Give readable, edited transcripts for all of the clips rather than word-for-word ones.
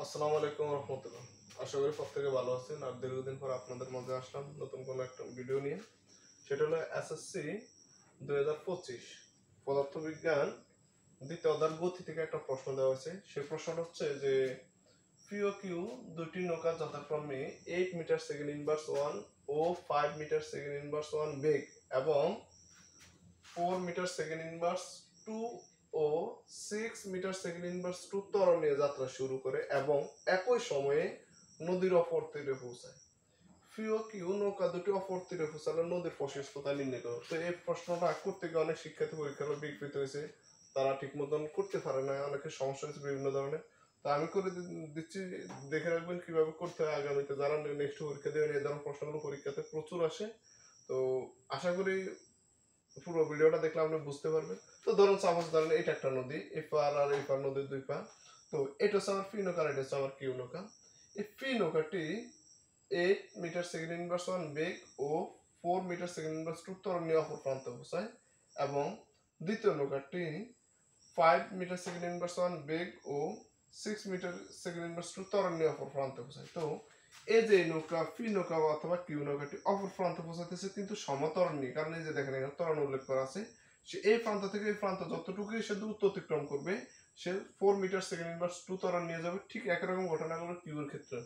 আসসালামু আলাইকুম রহমতুল্লাহ। আশা করি প্রত্যেকে ভালো আছেন। আর দীর্ঘদিন পর আপনাদের মধ্যে আসলাম নতুন কোনো একটা ভিডিও নিয়ে। সেটা হলো এসএসসি 2025 পদার্থবিজ্ঞান দ্বিতীয় অধ্যায় গতি থেকে একটা প্রশ্ন দেওয়া হয়েছে। সেই প্রশ্নটা হচ্ছে যে পিওকিউ দুটি নৌকা যথাক্রমে 8 মিটার সেকেন্ড ইনভার্স 1 ও 5 মিটার সেকেন্ড ইনভার্স 1 বেগ এবং 4 মিটার সেকেন্ড ইনভার্স 2 ও 6 মিটার সেকেন্ড ইনভার্স 2 ত্বরণ নিয়ে যাত্রা শুরু করে এবং একই সময়ে নদীর অপর তীরে পৌঁছায়। কিউ নৌকা দুটি অপর তীরে পৌঁছালে নদীর প্রশস্ততা নির্ণয় করো। তো এই প্রশ্নটা করতে গিয়ে অনেক শিক্ষার্থী পরীক্ষার বিকৃত হয়েছে, তারা ঠিক মতন করতে পারে না, অনেকের সমস্যা হয়েছে বিভিন্ন ধরনের। তো আমি করে দিচ্ছি, দেখে রাখবেন কিভাবে করতে হয় আগামীতে। যারা নেক্সট পরীক্ষা দেবেন এই ধরনের প্রশ্নগুলো পরীক্ষাতে প্রচুর আসে। তো আশা করি পুরো ভিডিওটা দেখলে আপনি বুঝতে পারবেন। তো ধরুন সাপোজ ধরেন এটা একটা নদী, এপার আর এপার নদীর দুই পার। তো এটা হচ্ছে আমার পি নৌকা আর এটা হচ্ছে আমার কিউ নৌকা। এই পি নৌকাটি 8 মিটার সেকেন্ড ইনভার্স 1 বেগ ও 4 মিটার সেকেন্ড ইনভার্স 2 ত্বরণ নিয়ে অপর প্রান্তে পৌঁছায় এবং দ্বিতীয় নৌকাটি 5 মিটার সেকেন্ড ইনভার্স 1 বেগ ও 6 মিটার সেকেন্ড ইনভার্স 2 ত্বরণ নিয়ে অপর প্রান্তে পৌঁছায়। তো এই যে নৌকা পি নৌকা অথবা কিউ নৌকাটি অপর প্রান্তে পৌঁছাতেছে কিন্তু সমতরণ নিয়ে, কারণ এই যে দেখেন এখানে ত্বরণ উল্লেখ করা আছে। সে এই প্রান্ত থেকে এই প্রান্ত যতটুকু সে দূরত্ব অতিক্রম করবে সে 4 মিটার সেকেন্ড ইনভার্স 2 ত্বরণ নিয়ে যাবে। ঠিক একই রকম ঘটনা হলো কিউর ক্ষেত্রে,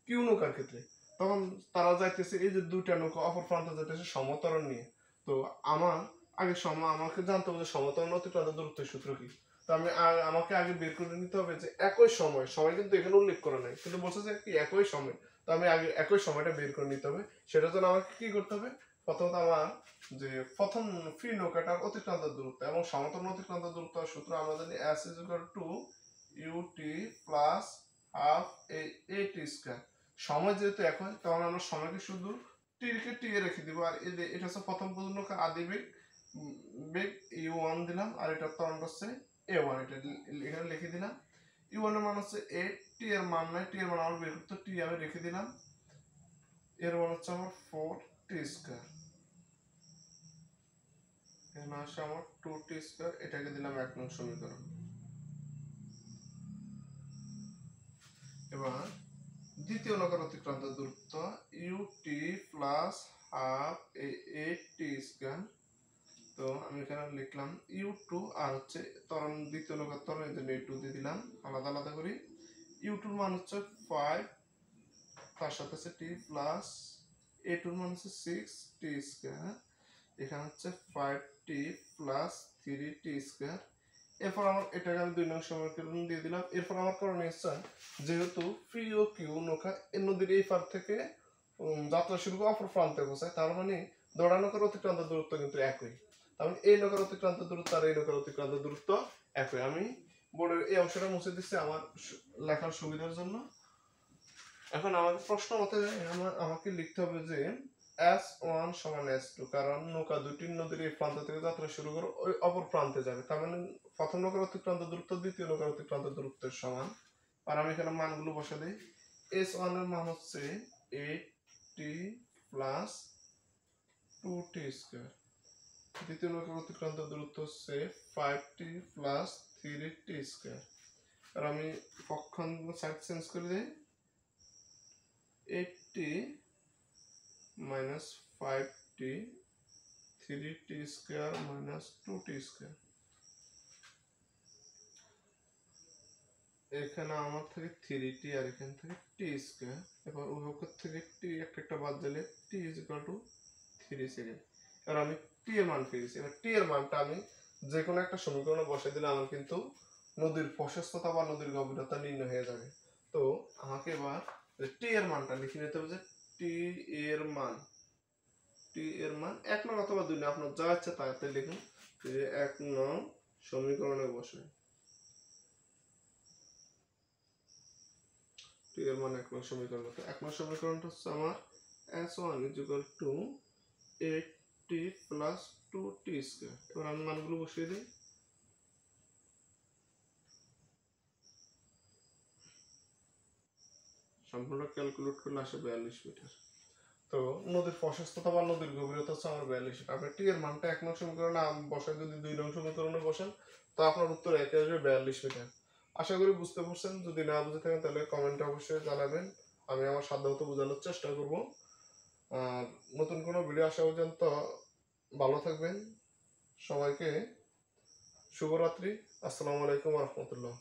কিউ নৌকার ক্ষেত্রে। তখন তারা যাইতেছে এই যে দুইটা নৌকা অপর প্রান্তে যাইতেছে সমতরণ নিয়ে। তো আমাকে জানতে হবে যে সমতরণ অতিক্রান্ত দূরত্বের সূত্র কি। তো আমাকে আগে বের করে নিতে হবে যে একই সময় কিন্তু এখানে উল্লেখ করা নাই, কিন্তু বলছে যে কি একই সময়। তো আমি আগে একই সময়টা বের করে নিতে হবে। সেটার জন্য আমাকে কি করতে হবে, প্রথমত আমার যে প্রথম ফ্রি নৌকাটার অতিক্রান্ত দূরত্ব এবং সমতল অতিক্রান্ত দূরত্ব সূত্র আমরা জানি s = ut plus half at square. সময় যেহেতু এখন, তখন আমরা সময়কে শুধু টিকে টি এ রেখে দিব। আর এটা হচ্ছে প্রথম নৌকা আদি বেগ, বেগ u1 দিলাম, আর এটা ত্বরণ হচ্ছে a1, এটা এখানে লিখে দিলাম। u1 এর মান হচ্ছে 8, টি এর মান নাই, টি এর মান আমরা বের করতে টি আমি রেখে দিলাম, এর মান হচ্ছে আমার 4t স্কয়ার। এখানে আসে আমার 2t স্কয়ার, এটাকে দিলাম 1 নং সমীকরণ। এবার দ্বিতীয় নৌকার অতিক্রান্ত দূরত্ব ut plus half 8t square. তো আমি এখানে লিখলাম u2 আর হচ্ছে ত্বরণ দ্বিতীয় নৌকার ত্বরণ এর জন্য u2 দিয়ে দিলাম আলাদা আলাদা করে। u2 এর মান হচ্ছে 5, তার সাথে আছে t প্লাস a2 এর মান হচ্ছে 6t স্কয়ার। এখানে হচ্ছে 5t প্লাস 3t স্কয়ার। এরপর আমার এটাকে আমি 2 নং সমীকরণ দিয়ে দিলাম। এরপর আমার কারণে হচ্ছে যেহেতু পি ও কিউ নৌকা এই নদীর এই পার থেকে যাত্রা শুরু করে অপর প্রান্তে পৌঁছায়, তার মানে দৌড়া নৌকার অতিক্রান্ত দূরত্ব কিন্তু একই। তার মানে এই নৌকার অতিক্রান্ত দূরত্ব আর এই নৌকার অতিক্রান্ত দূরত্ব একই। আমি বোর্ডের এই অংশটা মুছে দিচ্ছি আমার লেখার সুবিধার জন্য। এখন আমাকে প্রশ্ন মতে আমাকে লিখতে হবে যে S1 সমান S2, কারণ নৌকা দুটি নদীর এই প্রান্ত থেকে যাত্রা শুরু করে ওই অপর প্রান্তে যাবে। তার মানে প্রথম নৌকার অতিক্রান্ত দূরত্ব দ্বিতীয় নৌকার অতিক্রান্ত দূরত্বের সমান। আর আমি এখানে মানগুলো বসে দিই। S1 এর মান হচ্ছে 8t প্লাস 2t স্কয়ার। দ্বিতীয় নৌকার অতিক্রান্ত দূরত্ব হচ্ছে 5t প্লাস 3t স্কয়ার। আর আমি পক্ষান্তর সাইড চেঞ্জ করে দিই, 8t minus 5t 3t square minus 2t square. এখানে আমার থেকে 3t আর এখান থেকে t স্কয়ার। এবার উভয় থেকে t একটা বাদ দিলে t = 3 সেকেন্ড। এবার আমি t এর মান পেয়েছি। এবার t এর মানটা আমি যে কোনো একটা সমীকরণে বসিয়ে দিলে আমার কিন্তু নদীর প্রশস্ততা বা নদীর গভীরতা নির্ণয় হয়ে যাবে। তো আমাকে এবার t এর মানটা লিখে নিতে হবে যে t এর মান 1 নং অথবা 2 নং, আপনার যা ইচ্ছা তাতে লিখুন। যে 1 নং সমীকরণে বসে t এর মান 1 নং সমীকরণ। তো 1 নং সমীকরণটা হচ্ছে আমার S1 = 8t plus 2t square. এবার আমি মানগুলো বসিয়ে দিই। সম্পূর্ণ ক্যালকুলেট করলে আসে 42 মিটার। তো নদীর প্রশস্ততা বা নদীর গভীরতা হচ্ছে আমার 42 মিটার। আপনি টি এর মানটা 1 নং সমীকরণে বসায় যদি 2 নং সমীকরণে বসান, তো আপনার উত্তর একই আসবে 42 মিটার। আশা করি বুঝতে পারছেন। যদি না বুঝে থাকেন তাহলে কমেন্টে অবশ্যই জানাবেন, আমি আমার সাধ্যমতো বোঝানোর চেষ্টা করব। আর নতুন কোনো ভিডিও আসা পর্যন্ত ভালো থাকবেন। সবাইকে শুভরাত্রি। আসসালামু আলাইকুম রহমতুল্লাহ।